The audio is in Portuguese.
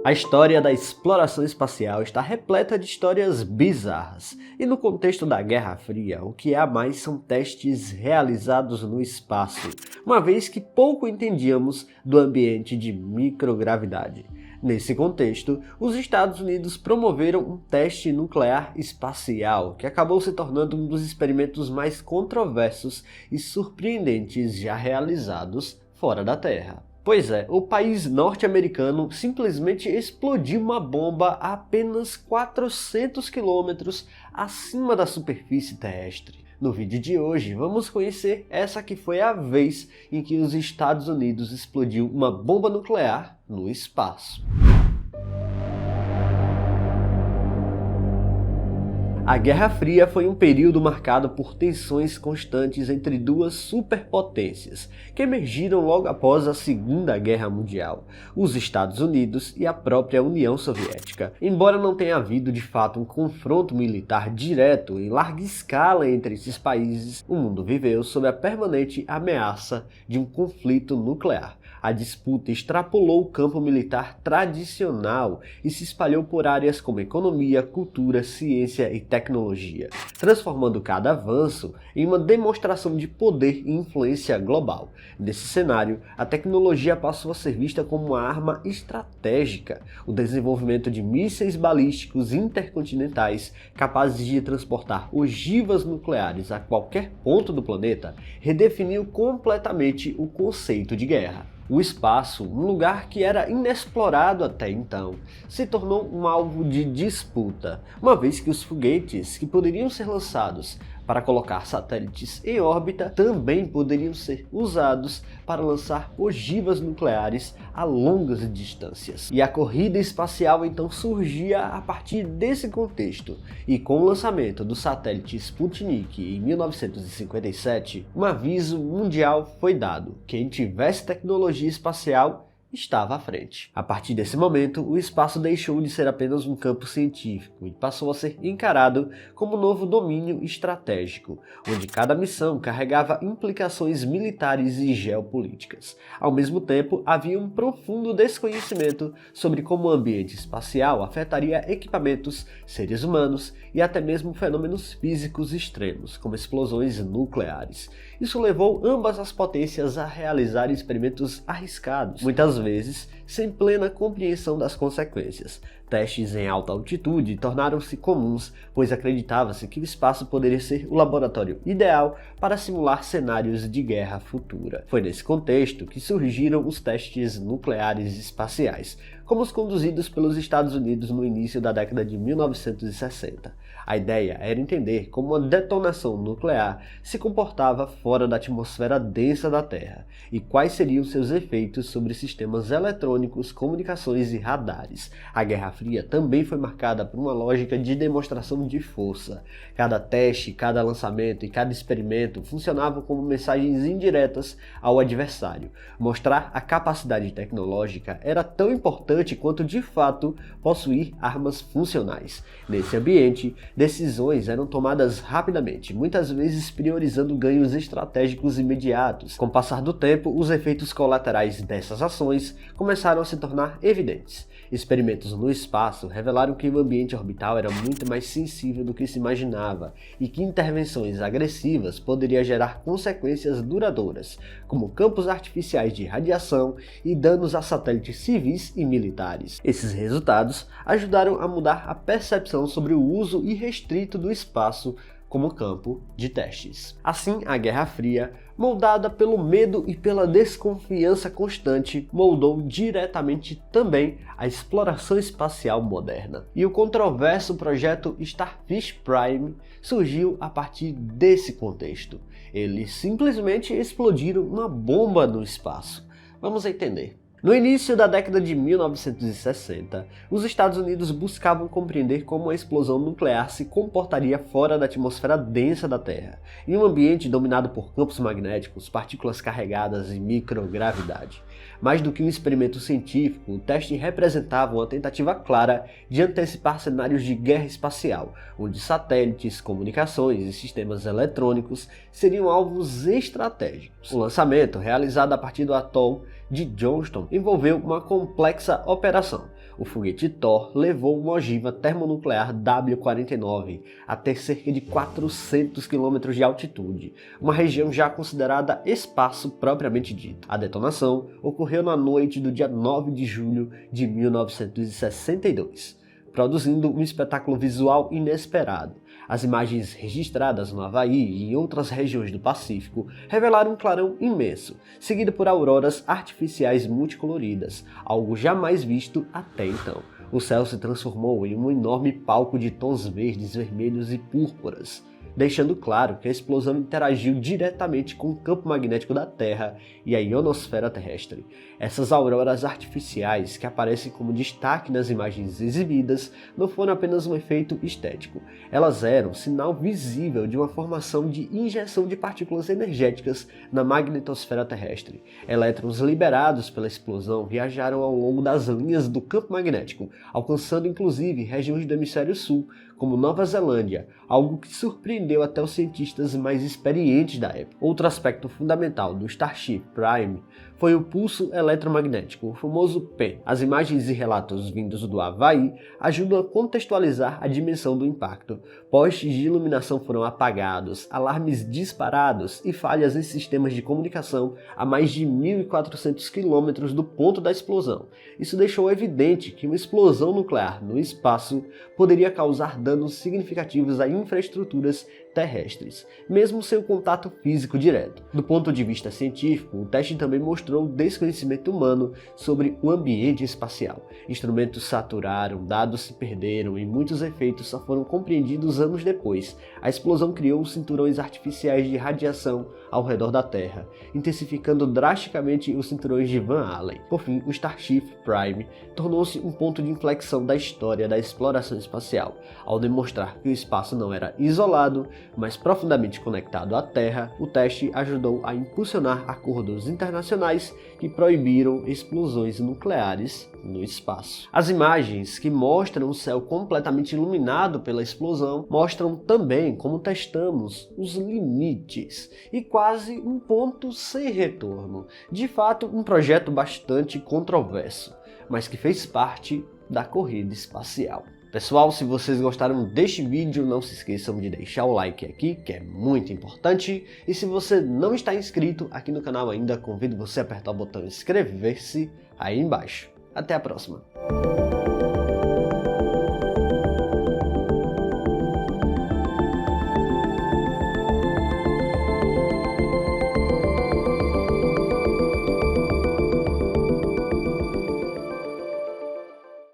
A história da exploração espacial está repleta de histórias bizarras, e no contexto da Guerra Fria, o que há mais são testes realizados no espaço, uma vez que pouco entendíamos do ambiente de microgravidade. Nesse contexto, os Estados Unidos promoveram um teste nuclear espacial, que acabou se tornando um dos experimentos mais controversos e surpreendentes já realizados fora da Terra. Pois é, o país norte-americano simplesmente explodiu uma bomba a apenas 400 quilômetros acima da superfície terrestre. No vídeo de hoje, vamos conhecer essa que foi a vez em que os Estados Unidos explodiu uma bomba nuclear no espaço. A Guerra Fria foi um período marcado por tensões constantes entre duas superpotências, que emergiram logo após a Segunda Guerra Mundial, os Estados Unidos e a própria União Soviética. Embora não tenha havido de fato um confronto militar direto em larga escala entre esses países, o mundo viveu sob a permanente ameaça de um conflito nuclear. A disputa extrapolou o campo militar tradicional e se espalhou por áreas como economia, cultura, ciência e tecnologia, transformando cada avanço em uma demonstração de poder e influência global. Nesse cenário, a tecnologia passou a ser vista como uma arma estratégica. O desenvolvimento de mísseis balísticos intercontinentais capazes de transportar ogivas nucleares a qualquer ponto do planeta redefiniu completamente o conceito de guerra. O espaço, um lugar que era inexplorado até então, se tornou um alvo de disputa, uma vez que os foguetes que poderiam ser lançados para colocar satélites em órbita também poderiam ser usados para lançar ogivas nucleares a longas distâncias. E a corrida espacial então surgia a partir desse contexto, e com o lançamento do satélite Sputnik em 1957, um aviso mundial foi dado: quem tivesse tecnologia espacial estava à frente. A partir desse momento, o espaço deixou de ser apenas um campo científico e passou a ser encarado como um novo domínio estratégico, onde cada missão carregava implicações militares e geopolíticas. Ao mesmo tempo, havia um profundo desconhecimento sobre como o ambiente espacial afetaria equipamentos, seres humanos e até mesmo fenômenos físicos extremos, como explosões nucleares. Isso levou ambas as potências a realizar experimentos arriscados, muitas vezes sem plena compreensão das consequências. Testes em alta altitude tornaram-se comuns, pois acreditava-se que o espaço poderia ser o laboratório ideal para simular cenários de guerra futura. Foi nesse contexto que surgiram os testes nucleares espaciais, como os conduzidos pelos Estados Unidos no início da década de 1960. A ideia era entender como uma detonação nuclear se comportava fora da atmosfera densa da Terra e quais seriam seus efeitos sobre sistemas eletrônicos, comunicações e radares. A Guerra Fria também foi marcada por uma lógica de demonstração de força. Cada teste, cada lançamento e cada experimento funcionavam como mensagens indiretas ao adversário. Mostrar a capacidade tecnológica era tão importante quanto de fato possuir armas funcionais. Nesse ambiente, decisões eram tomadas rapidamente, muitas vezes priorizando ganhos estratégicos imediatos. Com o passar do tempo, os efeitos colaterais dessas ações começaram a se tornar evidentes. Experimentos no espaço revelaram que o ambiente orbital era muito mais sensível do que se imaginava e que intervenções agressivas poderiam gerar consequências duradouras, como campos artificiais de radiação e danos a satélites civis e militares. Esses resultados ajudaram a mudar a percepção sobre o uso irrestrito do espaço como campo de testes. Assim, a Guerra Fria, moldada pelo medo e pela desconfiança constante, moldou diretamente também a exploração espacial moderna. E o controverso projeto Starfish Prime surgiu a partir desse contexto. Eles simplesmente explodiram uma bomba no espaço. Vamos entender. No início da década de 1960, os Estados Unidos buscavam compreender como a explosão nuclear se comportaria fora da atmosfera densa da Terra, em um ambiente dominado por campos magnéticos, partículas carregadas e microgravidade. Mais do que um experimento científico, o teste representava uma tentativa clara de antecipar cenários de guerra espacial, onde satélites, comunicações e sistemas eletrônicos seriam alvos estratégicos. O lançamento, realizado a partir do atol de Johnston, envolveu uma complexa operação. O foguete Thor levou uma ogiva termonuclear W-49 até cerca de 400 km de altitude, uma região já considerada espaço propriamente dito. A detonação ocorreu na noite do dia 9 de julho de 1962, produzindo um espetáculo visual inesperado. As imagens registradas no Havaí e em outras regiões do Pacífico revelaram um clarão imenso, seguido por auroras artificiais multicoloridas, algo jamais visto até então. O céu se transformou em um enorme palco de tons verdes, vermelhos e púrpuras, deixando claro que a explosão interagiu diretamente com o campo magnético da Terra e a ionosfera terrestre. Essas auroras artificiais, que aparecem como destaque nas imagens exibidas, não foram apenas um efeito estético. Elas eram sinal visível de uma formação de injeção de partículas energéticas na magnetosfera terrestre. Elétrons liberados pela explosão viajaram ao longo das linhas do campo magnético, alcançando inclusive regiões do hemisfério sul, como Nova Zelândia, algo que surpreendeu até os cientistas mais experientes da época. Outro aspecto fundamental do Starship Prime foi o pulso eletromagnético, o famoso PEM. As imagens e relatos vindos do Havaí ajudam a contextualizar a dimensão do impacto. Postes de iluminação foram apagados, alarmes disparados e falhas em sistemas de comunicação a mais de 1.400 km do ponto da explosão. Isso deixou evidente que uma explosão nuclear no espaço poderia causar danos significativos a infraestruturas terrestres, mesmo sem o contato físico direto. Do ponto de vista científico, o teste também mostrou desconhecimento humano sobre o ambiente espacial. Instrumentos saturaram, dados se perderam e muitos efeitos só foram compreendidos anos depois. A explosão criou cinturões artificiais de radiação ao redor da Terra, intensificando drasticamente os cinturões de Van Allen. Por fim, o Starship Prime tornou-se um ponto de inflexão da história da exploração espacial, ao demonstrar que o espaço não era isolado, mas profundamente conectado à Terra. O teste ajudou a impulsionar acordos internacionais que proibiram explosões nucleares no espaço. As imagens que mostram o céu completamente iluminado pela explosão mostram também como testamos os limites e quase um ponto sem retorno. De fato, um projeto bastante controverso, mas que fez parte da corrida espacial. Pessoal, se vocês gostaram deste vídeo, não se esqueçam de deixar o like aqui, que é muito importante. E se você não está inscrito aqui no canal ainda, convido você a apertar o botão inscrever-se aí embaixo. Até a próxima!